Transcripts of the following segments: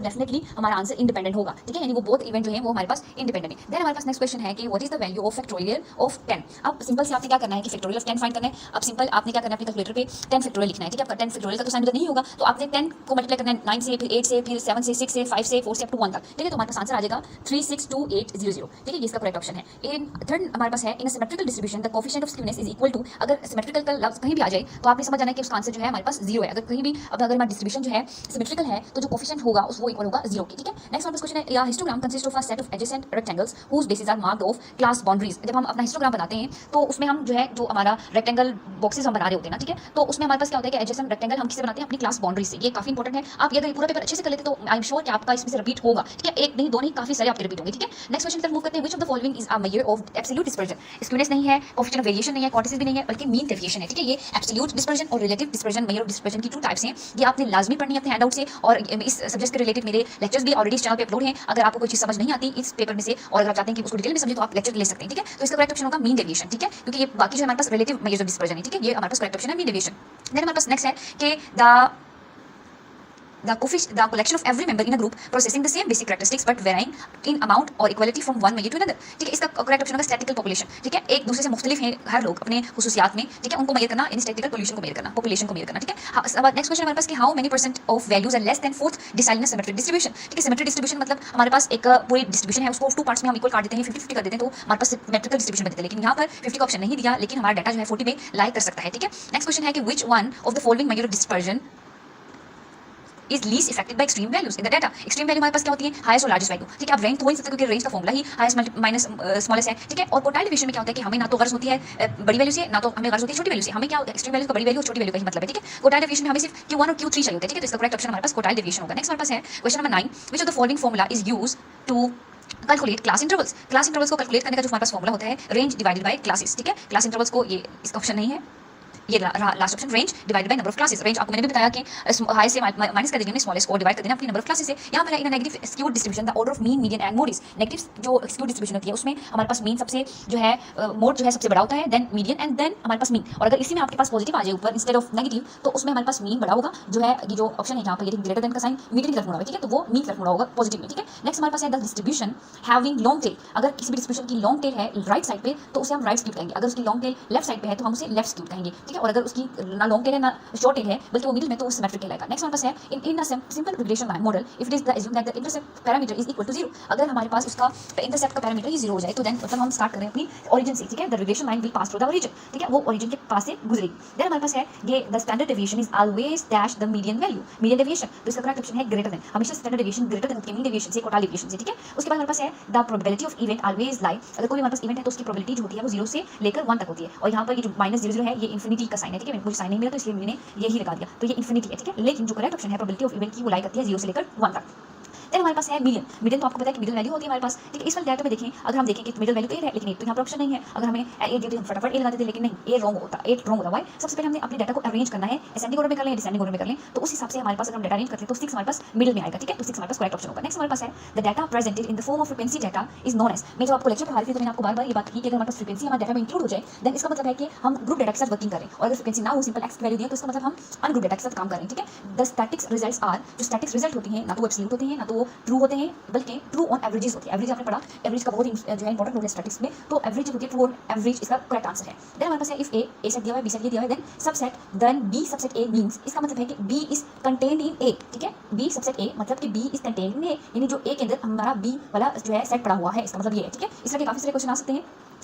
Definitely हमारा answer independent होगा, ठीक है, यानी वो बोथ इवेंट जो है वो हमारे पास इंडिपेंडेंट है। देन हमारे पास नेक्स्ट क्वेश्चन है कि what is the value of factorial of 10। अब सिंपल से आपने क्या करना है कि फैक्टोरियल ऑफ 10 फाइंड करना है। अब सिंपल आपने क्या करना है, अपने कैलकुलेटर पे 10 फैक्टोरियल लिखना है, ठीक है। आपका 10 फैक्टोरियल का तो साइन उधर नहीं होगा, तो आपने 10 को मल्टीप्लाई करना है 9 से, फिर 8 से, फिर 7 से, 6 से, 5 से, 4 से अप टू 1 तक, ठीक है। तो हमारे पास आंसर आ जाएगा 362,800, ठीक है, ये इसका करेक्ट ऑप्शन है। इन थर्ड हमारे पास है in symmetrical distribution the coefficient of skewness is equal to. अगर सिमेट्रिकल का लफ्ज कहीं भी आ जाए तो आपने समझ जाना है कि उसका आंसर जो है हमारे पास 0 है। अगर कहीं भी अब अगर हमारा डिस्ट्रीब्यूशन जो है सिमेट्रिकल है तो जो कोएफिशिएंट होगा उस वो इक्वल होगा 0 के, ठीक है। नेक्स्ट हमारे पास क्वेश्चन है या histogram consist of a set of adjacent rectangles whose bases are marked off class boundaries. जब हम अपना हिस्टोग्राम बनाते हैं तो उसमें हम जो है जो हमारा रेक्टेंगल बॉक्सेस हम बना रहे होते हैं ना, ठीक है, तो उसमें हमारे पास क्या होता है कि एडजेसेंट रेक्टेंगल हम किससे बनाते हैं, अपनी क्लास बाउंड्री से। ये काफी इंपॉर्टेंट है, आप ये अगर पूरा पेपर अच्छे से कर लेते तो आई एम श्योर कि आपका इसमें से रिपीट होगा, ठीक है, एक नहीं दो नहीं काफी सारे आपके रिपीट होंगे, ठीक है। नेक्स्ट क्वेश्चन तक मूव करते हैं, which of the following is a measure of absolute dispersion. Skewness नहीं है, कोएफिशिएंट ऑफ वेरिएशन नहीं है, क्वांटिटीज भी नहीं है, बल्कि मीन डेविएशन है, ठीक है। ये एब्सोल्यूट डिस्पर्जन और relative dispersion, major of dispersion की टू टाइप्स हैं। ये आपने लाजमी पढ़नी है अपने हैंडआउट से, और इस सब्जेक्ट के रिलेटेड मेरे लेक्चर्स भी ऑलरेडी इस चैनल पे अपलोड हैं। अगर आपको कोई चीज समझ नहीं आती इस पेपर में से और अगर आप चाहते हैं कि उसको डिटेल में समझे तो आप लेक्चर ले सकते हैं, ठीक है। तो इसका करेक्ट ऑप्शन होगा मीन डेविएशन, ठीक है, क्योंकि ये बाकी जो हमारे पास रिलेटिव मेजर ऑफ डिस्पर्जन है, ठीक है, ये हमारे पास करेक्ट ऑप्शन है मीन डेविएशन। देन हमारे पास नेक्स्ट है कि the collection of every member in a group possessing the same basic characteristics but varying in amount or equality from one measure to another, ठीक है। इसका करेक्ट ऑप्शन होगा statistical population, ठीक है, एक दूसरे से मुख्तलिफ हैं हर लोग अपने खुसूसियात में, ठीक है, उनको मेजर करना, इन स्टैटिकल पॉपुलेशन को मेजर करना, पॉपुलेशन को मेजर करना, ठीक है। नेक्स्ट क्वेश्चन हमारे पास कि how many percent of values are less than fourth decile in symmetric distribution, ठीक है। सिमेट्रिक डिस्ट्रीब्यूशन मतलब हमारे पास एक पूरी डिस्ट्रीब्यूशन है, उसको 2 पार्ट्स में हम इक्वल काट देते हैं, 50-50 कर देते हैं, तो हमारे पास सिमेट्रिकल डिस्ट्रीब्यूशन बनता है। लेकिन यहाँ पर 50 का ऑप्शन नहीं दिया, लेकिन हमारा डाटा जो है 40 में लाई कर सकता है, ठीक है। नेक्स्ट क्वेश्चन है कि which one of the following measure of dispersion is least affected by extreme values in the data. Extreme value हमारे पास क्या होती है, हाईएस्ट और लार्जेस्ट वैल्यू, ठीक है। आप रेंज तो हो ही सकते क्योंकि रेंज का फॉर्मूला ही हाईएस्ट माइनस स्मॉलेस्ट है, ठीक है। और कोटाइल डिवीजन में क्या होता है कि हमें ना तो गर्ज होती है बड़ी वैल्यू से, ना तो हमें गर्ज होती है छोटी वैल्यू से। हमें क्या एक्सट्रीम वैल्यू का बड़ी वैल्यू और छोटी वैल्यू का ही मतलब है, ठीक है। कोटाइल डिवीजन में हमें सिर्फ Q1 और Q3 चाहिए होते हैं, ठीक है। तो इसका करेक्ट ऑप्शन हमारे पास कोटाइल डिवीजन होगा। नेक्स्ट हमारे पास है question number 9, which of the following formula is used to calculate class intervals. Class intervals को कैलकुलेट करने का जो हमारे पास फॉर्मूला होता है रेंज डिवाइडेड बाय क्लासेस, ठीक है। क्लास इंटरवल्स को ये इसका ऑप्शन नहीं है, ये last option range divided by number of classes. Range आपको मैंने भी बताया कि हाई से माइनस कर देंगे, स्मॉलेस्ट को डिवाइड कर देना अपनी नंबर ऑफ क्लासेस से। यहाँ पर in negative skewed distribution the order of mean median and mode is. Negative जो स्क्यूड डिस्ट्रीब्यूशन होती है उसमें हमारे पास मीन सबसे जो है मोड जो है सबसे बड़ा होता है, देन मीडियन एंड देन हमारे पास मीन। और अगर इसी में आपके पास पॉजिटिव आ जाए ऊपर इंस्टेड ऑफ नेगेटिव तो उसमें हमारे पास मीन बड़ा होगा, जो है ये जो ऑप्शन है यहाँ पर ये ग्रेटर देन का साइन मीडियन की तरफ मुड़ा हुआ है, ठीक है, तो वो मीन की तरफ मुड़ा होगा पॉजिटिव में, ठीक है। नेक्स्ट हमारे पास है the distribution having long tail. अगर किसी भी डिस्ट्रीब्यूशन की लॉन्ग टेल है राइट साइड पे तो उसे हम राइट स्क्यूड कहेंगे, अगर उसकी लॉन्ग टेल लेफ्ट साइड पे है तो हम उसे लेफ्ट स्क्यूड कहेंगे, ठीक है। और अगर उसकी ना लॉन्ग टेल है ना शॉर्ट टेल है बल्कि वो मिडिल में, तो वो सिमेट्रिक कहलाएगा। नेक्स्ट हमारे पास है in a simple regression model if it is the assume that the intercept parameter is equal to 0। अगर हमारे पास उसका इंटरसेप्ट का पैरामीटर ही 0 हो जाए तो देन मतलब हम स्टार्ट करें अपनी ओरिजिन से, ठीक है। The regression line will pass through the origin, ठीक है, वो ओरिजिन के पास से गुजरेगी। देन हमारे पास है ये the standard deviation is always dash the median value, median deviation, तो इसका करेक्ट ऑप्शन है ग्रेटर देन। हमेशा स्टैंडर्ड डेविएशन ग्रेटर देन होती है मीन डेविएशन से, कोटाइल डेविएशन से, ठीक है। उसके बाद हमारे पास है the probability of event always लाई। अगर कोई हमारे पास इवेंट है तो उसकी प्रोबेबिलिटी जो होती है वो 0 से लेकर 1 तक होती है। और यहाँ पर ये जो -00 है ये इंफिनिटी का साइन है, ठीक है। मुझे साइन नहीं मिला तो इसलिए मैंने यही लगा दिया, तो ये इंफिनिटी है, ठीक है। लेकिन जो करेक्ट ऑप्शन है प्रोबेबिलिटी ऑफ इवेंट की वो लाई करती है 0 से लेकर 1 तक। देन हमारे पास है मिलियन। मिलियन तो आपको पता है कि मिडिल वैल्यू होती है हमारे पास, ठीक है। इस वाले डाटा में देखें, अगर हम देखें कि मिडिल वैल्यू तो 8 है लेकिन 8 तो यहाँ पर ऑप्शन नहीं है। अगर हमें 8 देते हम फटाफट 8 लगा देते, लेकिन नहीं, 8 रॉन्ग होता है। सबसे पहले हमने अपने डाटा को अरेंज करना है, असेंडिंग ऑर्डर में कर लें, डिसेंडिंग ऑर्डर में कर लें, तो उस हिसाब से हमारे पास अगर हम डाटा अरेंज करते हैं तो 6 हमारे पास मिडिल में आएगा, ठीक है। तो 6 हमारे पास करेक्ट ऑप्शन होगा। नेक्स्ट हमारे पास है the data presented in the form of frequency data is known as. मैं जब आपको लेक्चर पढ़ा रही थी तो मैंने आपको बार-बार ये बात की कि अगर हमारे पास फ्रीक्वेंसी हमारे डाटा में इंक्लूड हो जाए देन इसका मतलब है कि हम ग्रुप डाटा के साथ वर्किंग करें, और अगर फ्रीक्वेंसी ना हो सिंपल एक्स की वैल्यू दिया तो इसका मतलब हम अनग्रुप डाटा के साथ काम करें, ठीक है। द स्टैटिक्स रिजल्ट्स आर, जो स्टैटिक्स रिजल्ट होती हैं ना तो वो एब्सोल्यूट होते हैं ना तो वो ट्रू होते हैं, बल्कि ट्रू ऑन एवरेजेस होती है। एवरेज आपने पढ़ा, एवरेज का बहुत जो है इंपॉर्टेंट रोल है स्टैटिक्स में, तो एवरेज होती है ट्रू ऑन एवरेज, इसका करेक्ट आंसर है। देन हमारे पास है इफ ए सेट दिया हुआ है, बी सेट दिया हुआ है, then subset then B subset A means, इसका मतलब है कि B is contained in A, ठीक है। बी सबसेट ए मतलब कि B is contained in A, यानी जो ए के अंदर हमारा बी वाला जो है सेट पड़ा हुआ है, इसका मतलब ये है, ठीक है। इस तरह के काफी सारे क्वेश्चन आ सकते हैं।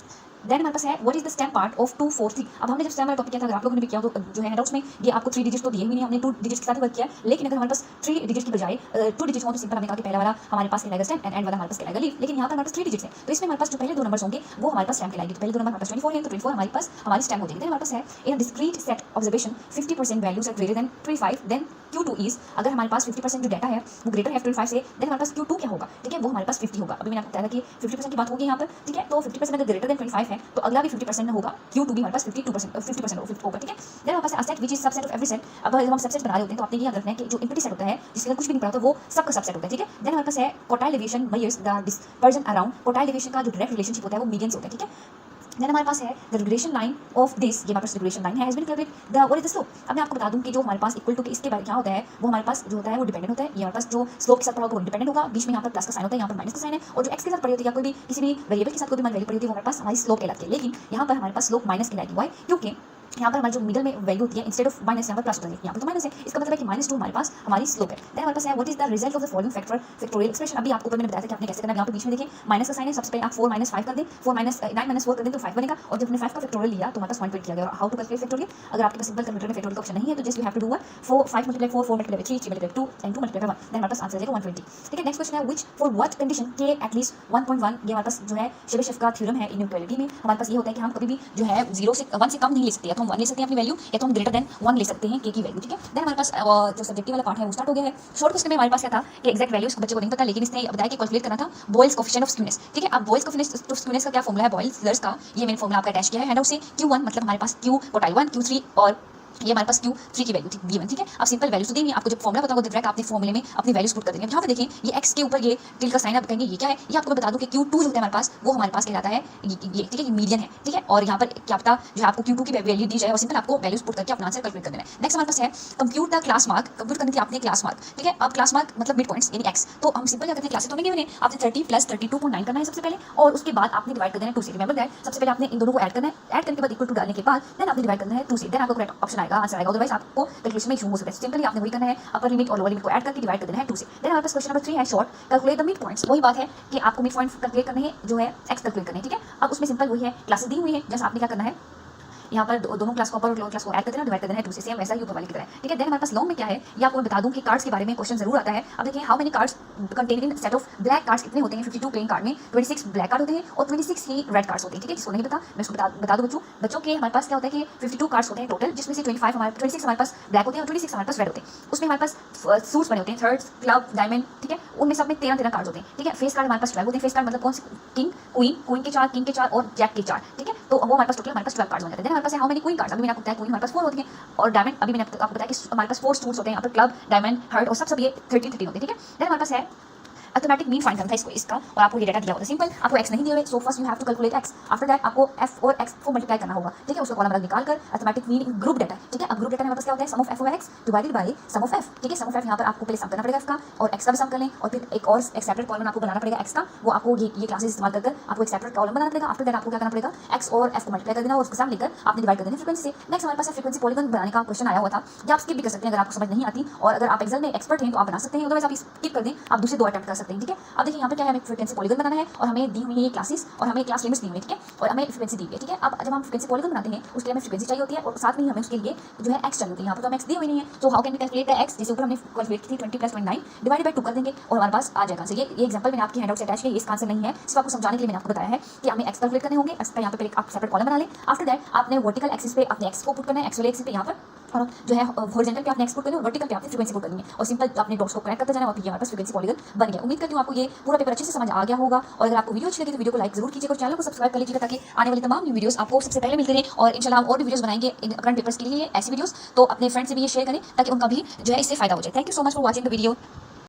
देन हमारे पास है what is the stem part of 243। अब हमने जब स्टेम वाला टॉपिक किया था, अगर आप लोगों ने भी किया तो जो है नोट्स में ये आपको 3 डिजिट्स तो दिए हुए नहीं, हमने 2 डिजिट्स के साथ वर्क किया। लेकिन अगर हमारे पास 3 डिजिट्स की बजाय 2 डिजिट्स हो तो सिंपल हमने कहा कि पहला वाला हमारे पास कहलाएगा स्टेम एंड वाला हमारे पास कहलाएगा लीफ। लेकिन यहाँ पर हमारे पास 3 डिजिट्स है तो इसमें हमारे पास जो पहले 2 नंबर्स होंगे वो हमारे पास स्टेम कहलाएगी। तो पहले 2 नंबर हमारे पास 24 है तो 24 हमारे पास हमारी स्टेम हो जाएगी। देन हमारे पास है in discrete set observation 50% values are greater than 25, then Q2 is. अगर हमारे पास 50% जो डाटा है वो ग्रेटर है 25 से, देन हमारे पास Q2 क्या होगा, ठीक है, वो हमारे पास 50 होगा। अभी मैंने आपको बताया था कि 50% की बात होगी यहाँ पर, ठीक है। तो 50% अगर ग्रेटर देन 25 है तो अगला भी 50% में होगा, Q2 भी हमारे पास 50% होगा, ठीक है। देन हमारे पास है set which is subset of every set. अब जब हम सबसेट बना रहे होते हैं तो आपने ये याद रखना है कि जो इम्प्लिसिट सेट होता है जिसके अंदर कुछ भी नहीं पड़ा होता वो सबका सबसेट होता है, ठीक है। देन हमारे पास है quartile deviation measures the dispersion around. Quartile deviation का जो डायरेक्ट रिलेशनशिप होता है वो मीडियन से होता है, ठीक है। देन हमारे पास है the regression line of this, ये हमारे पास रिग्रेशन लाइन है, has been calculated the what is the slope. अब मैं आपको बता दूं कि जो हमारे पास इक्वल टू के इसके बाद क्या होता है, वो हमारे पास जो होता है वो डिपेंडेंट होता है। ये हमारे पास जो स्लोप के साथ पड़ा होगा वो डिपेंडेंट होगा, बीच में यहाँ पर प्लस का साइन होता है, यहाँ पर माइनस का साइन है, और जो एक्स के साथ पड़ी होती है या कोई भी किसी भी वेरिएबल के साथ कोई भी मान वैल्यू पड़ी होती है वो हमारे पास हमारी स्लोप कहलाती है। लेकिन यहाँ पर हमारे पास स्लोप माइनस कहलाएगी, वाई? क्योंकि यहाँ पर हमारी जो मिडल में वैल्यू होती है इंस्टेड ऑफ माइनस यहाँ पर प्लस होता है, यहाँ पर तो माइनस है, इसका मतलब है कि -2 हमारे पास हमारी स्लोप है। देन हमारे पास है what is the result of the following factorial expression. अभी आपको मैंने बताया था कि आपने कैसे करना है। यहाँ पर बीच में देखिए माइनस का साइन है, सबसे पहले आप 4 - 5 कर दें, 9 - 4 कर दें तो 5 बनेगा, और जब हमने 5 का फैक्टोरियल लिया तो हमारे पास 1 किया गया। How to calculate factorial? अगर आपके पास सिंपल कैलकुलेटर में फैक्टोरियल का ऑप्शन नहीं है तो just you have to do 5 × 4 4 × 3 3 × 2 and 2 × 1, then हमारे पास आंसर आ जाएगा 120। ठीक है, नेक्स्ट क्वेश्चन है व्हिच फॉर व्हाट कंडीशन के एटलीस्ट 1.1। ये हमारे पास जो है शेबेशेव का थ्योरम है इनइक्वालिटी में। हमारे पास ये होता है कि हम कभी भी जो है 0 से 1 से कम नहीं ले सकते, या तो हम 1 ले सकते हैं अपनी वैल्यू, या तो हम ग्रेटर देन 1 ले सकते हैं के की वैल्यू। ठीक है, देन हमारे पास जो सब्जेक्टिव वाला पार्ट है वो स्टार्ट हो गया है। शॉर्ट क्वेश्चन में हमारे पास क्या था कि एग्जैक्ट वैल्यू बच्चे को नहीं पता, लेकिन इसने बताया कि कैलकुलेट करना था बॉयल्स कोएफिशिएंट ऑफ स्क्यूनेस। ठीक है, अब बॉयल्स कोएफिशिएंट ऑफ स्क्यूनेस का क्या फॉर्मूला है बॉयल्स का, ये मैंने फॉर्मूला आपका अटैच किया है हैंडआउट से। Q1 मतलब हमारे पास Q कोटाइल 1 Q3 और ये हमारे पास Q3 की वैल्यू थी given। ठीक है, अब सिंपल वैल्यूज तो देंगे आपको, जब फॉर्मूला पता होगा डायरेक्ट आपने फॉर्मूले में अपनी वैल्यूज पुट कर देंगे। यहाँ पे देखें ये x के ऊपर ये टिल का साइन आप कहेंगे ये क्या है, ये आपको मैं बता दूं कि Q2 जो होता है हमारे पास वो हमारे पास कहलाता है ये। ठीक है, ये मीडियन है। ठीक है, और यहाँ पर क्या पता जो आपको Q2 की वैल्यू दी जाए और सिंपल आपको वैल्यूज पुट करके अपना आंसर कैलकुलेट कर देना है। नेक्स्ट हमारे पास है compute the class mark. Compute करने की आपने क्लास मार्क। ठीक है, अब क्लास मार्क मतलब मिड पॉइंट्स यानी x, तो हम सिंपल क्या करते हैं, क्लासेस तो नहीं गिवन है, आपने 30 + 32.9 करना है सबसे पहले, और उसके बाद आपने डिवाइड कर देना है 2 से। रिमेंबर दैट सबसे पहले आपने इन दोनों को ऐड करना है, ऐड करने के बाद इक्वल टू डालने के बाद देन आपने डिवाइड करना है 2 से, देन आपको करेक्ट ऑप्शन आएगा, आंसर आएगा। अदरवाइज आपको कैलकुलेशन में इशू हो सकता है। सिंपली आपने वही करना है, अपर लिमिट और लोअर लिमिट को ऐड करके डिवाइड कर देना है 2 से। देन हमारे पास क्वेश्चन नंबर 3 है short calculate the mid points. वही बात है कि आपको मिड पॉइंट्स कैलकुलेट करने हैं, जो है x कैलकुलेट करने हैं। ठीक है, अब उसमें सिंपल वही है, क्लासेस दी हुई है, जैसे आपने क्या करना है यहाँ पर दोनों क्लास को अपर और लोअर क्लास को ऐड कर देना, डिवाइड कर देना है 2 से, सेम वैसा ही ऊपर वाले की तरह। ठीक है, देन हमारे पास लॉन्ग में क्या है ये आपको मैं बता दूं कि कार्ड्स के बारे में क्वेश्चन जरूर आता है। अब देखिए how many cards contain in set of black cards कितने होते हैं 52 प्लेन कार्ड में 26 ब्लैक कार्ड होते हैं और 26 ही रेड कार्ड्स होते हैं। ठीक है, जिसको नहीं पता मैं उसको बता दूं बच्चों के हमारे पास क्या होता है कि 52 कार्ड्स होते हैं टोटल, जिसमें से 26 हमारे पास ब्लैक होते हैं और 26 हमारे पास रेड होते हैं। उसमें हमारे पास सूट्स बने होते हैं, थर्ड्स, क्लब, डायमंड। ठीक है, उनमें सब में 13 कार्ड्स होते हैं। ठीक है, फेस कार्ड हमारे पास 12 होते हैं। फेस कार्ड मतलब कौन से, किंग, क्वीन के 4, किंग के 4 और जैक के 4। ठीक है, तो वो हमारे पास टोटल हमारे पास 12 कार्ड्स हो जाते हैं। देन हमारे पास हाउ मेनी क्वीन कार्ड्स, अभी मैंने आपको बताया क्वीन हमारे पास 4 होती है, और डायमंड अभी मैंने आपको बताया कि हमारे पास 4 सूट्स होते हैं, यहाँ पर क्लब, डायमंड, हर्ट और सब ये 13 होते हैं। ठीक है, देन हमारे पास है अर्थमेटिक मीन फाइंड करना था इसका, और आपको ये डाटा दिया होता है। सिंपल आपको x नहीं दिया हुआ, so first you have to calculate x, after that आपको f और x को मल्टीप्लाई करना होगा। ठीक है, उसका कॉलम निकाल कर अर्थमेटिक मीन ग्रुप डाटा। ठीक है, अब ग्रुप डाटा में हमारे पास क्या होता है, sum of f over x divided by sum of f। ठीक है, सम ऑफ f यहाँ पर आपको पहले सम करना पड़ेगा f का, और x का भी सम कर लें, और फिर एक और एक सेपरेट कॉलम आपको बनाना पड़ेगा x का, वो आपको ये क्लासेस इस्तेमाल कर आपको एक सेपरेट कॉलम बनाना पड़ेगा। आफ्टर दैट आपको क्या करना पड़ेगा, x और f को मल्टीप्लाई कर देना और उसके साथ लेकर आपने डिवाइड कर देना फ्रीक्वेंसी से। नेक्स्ट हमारे पास फ्रीक्वेंसी पॉलीगन बनाने का क्वेश्चन आया हुआ था, या आप स्किप भी कर सकते हैं अगर आपको समझ नहीं आती, और अगर आप एक्सेल में एक्सपर्ट हैं तो आप बना सकते हैं, अदरवाइज आप स्किप कर दें, आप दूसरे 2 अटेम्प्ट कर सकते हैं। ठीक है, अब देखिए यहाँ पर क्या है, हमें फ्रीक्वेंसी पॉलीगन बनाना है और हमें दी हुई है ये क्लासेस और हमें क्लास लिमिट्स दी हुई है। ठीक है, और हमें फ्रीक्वेंसी दी हुई है। ठीक है, अब जब हम फ्रीक्वेंसी पॉलीगन बनाते हैं उसके लिए हमें फ्रीक्वेंसी चाहिए होती है और साथ में ही हमें उसके लिए जो है x चाहिए होती है। यहाँ पर तो हम x दी हुई नहीं है, तो how can we calculate the x, जैसे ऊपर हमने कैलकुलेट की थी 20 + 29 डिवाइडेड बाय 2 कर देंगे और हमारे पास आ जाएगा आंसर। ये एग्जांपल मैंने आपकी हैंडआउट से अटैच किया, इसका आंसर नहीं है, सिर्फ आपको समझाने के लिए मैंने आपको बताया है कि हमें x कैलकुलेट करने होंगे। x का यहाँ पे आप सेपरेट कॉलम बना लें, आफ्टर दैट आपने वर्टिकल एक्सिस पे अपने x को पुट करना है, x वाले एक्सिस पे यहाँ पर, और जो है हॉरिजॉन्टल पे आपने एक्स पुट करना है, वर्टिकल पे आपने फ्रीक्वेंसी पुट करनी है, और सिंपल आपने डॉट्स को कनेक्ट करते जाना है और फिर हमारे पास फ्रीक्वेंसी पॉलीगन बन गया। उम्मीद करती हूँ आपको ये पूरा पेपर अच्छे से समझ आ गया होगा, और अगर आपको वीडियो अच्छी लगी तो वीडियो को लाइक जरूर कीजिएगा और चैनल को सब्सक्राइब कर लीजिएगा, ताकि आने वाली तमाम न्यू वीडियोस आपको सबसे पहले मिलते रहे। और इंशाल्लाह हम और भी वीडियोस बनाएंगे इन करंट पेपर्स के लिए ऐसी वीडियोस, तो अपने फ्रेंड्स से भी ये शेयर करें ताकि उनका भी जो है इससे फायदा हो जाए। Thank you so much for watching the video.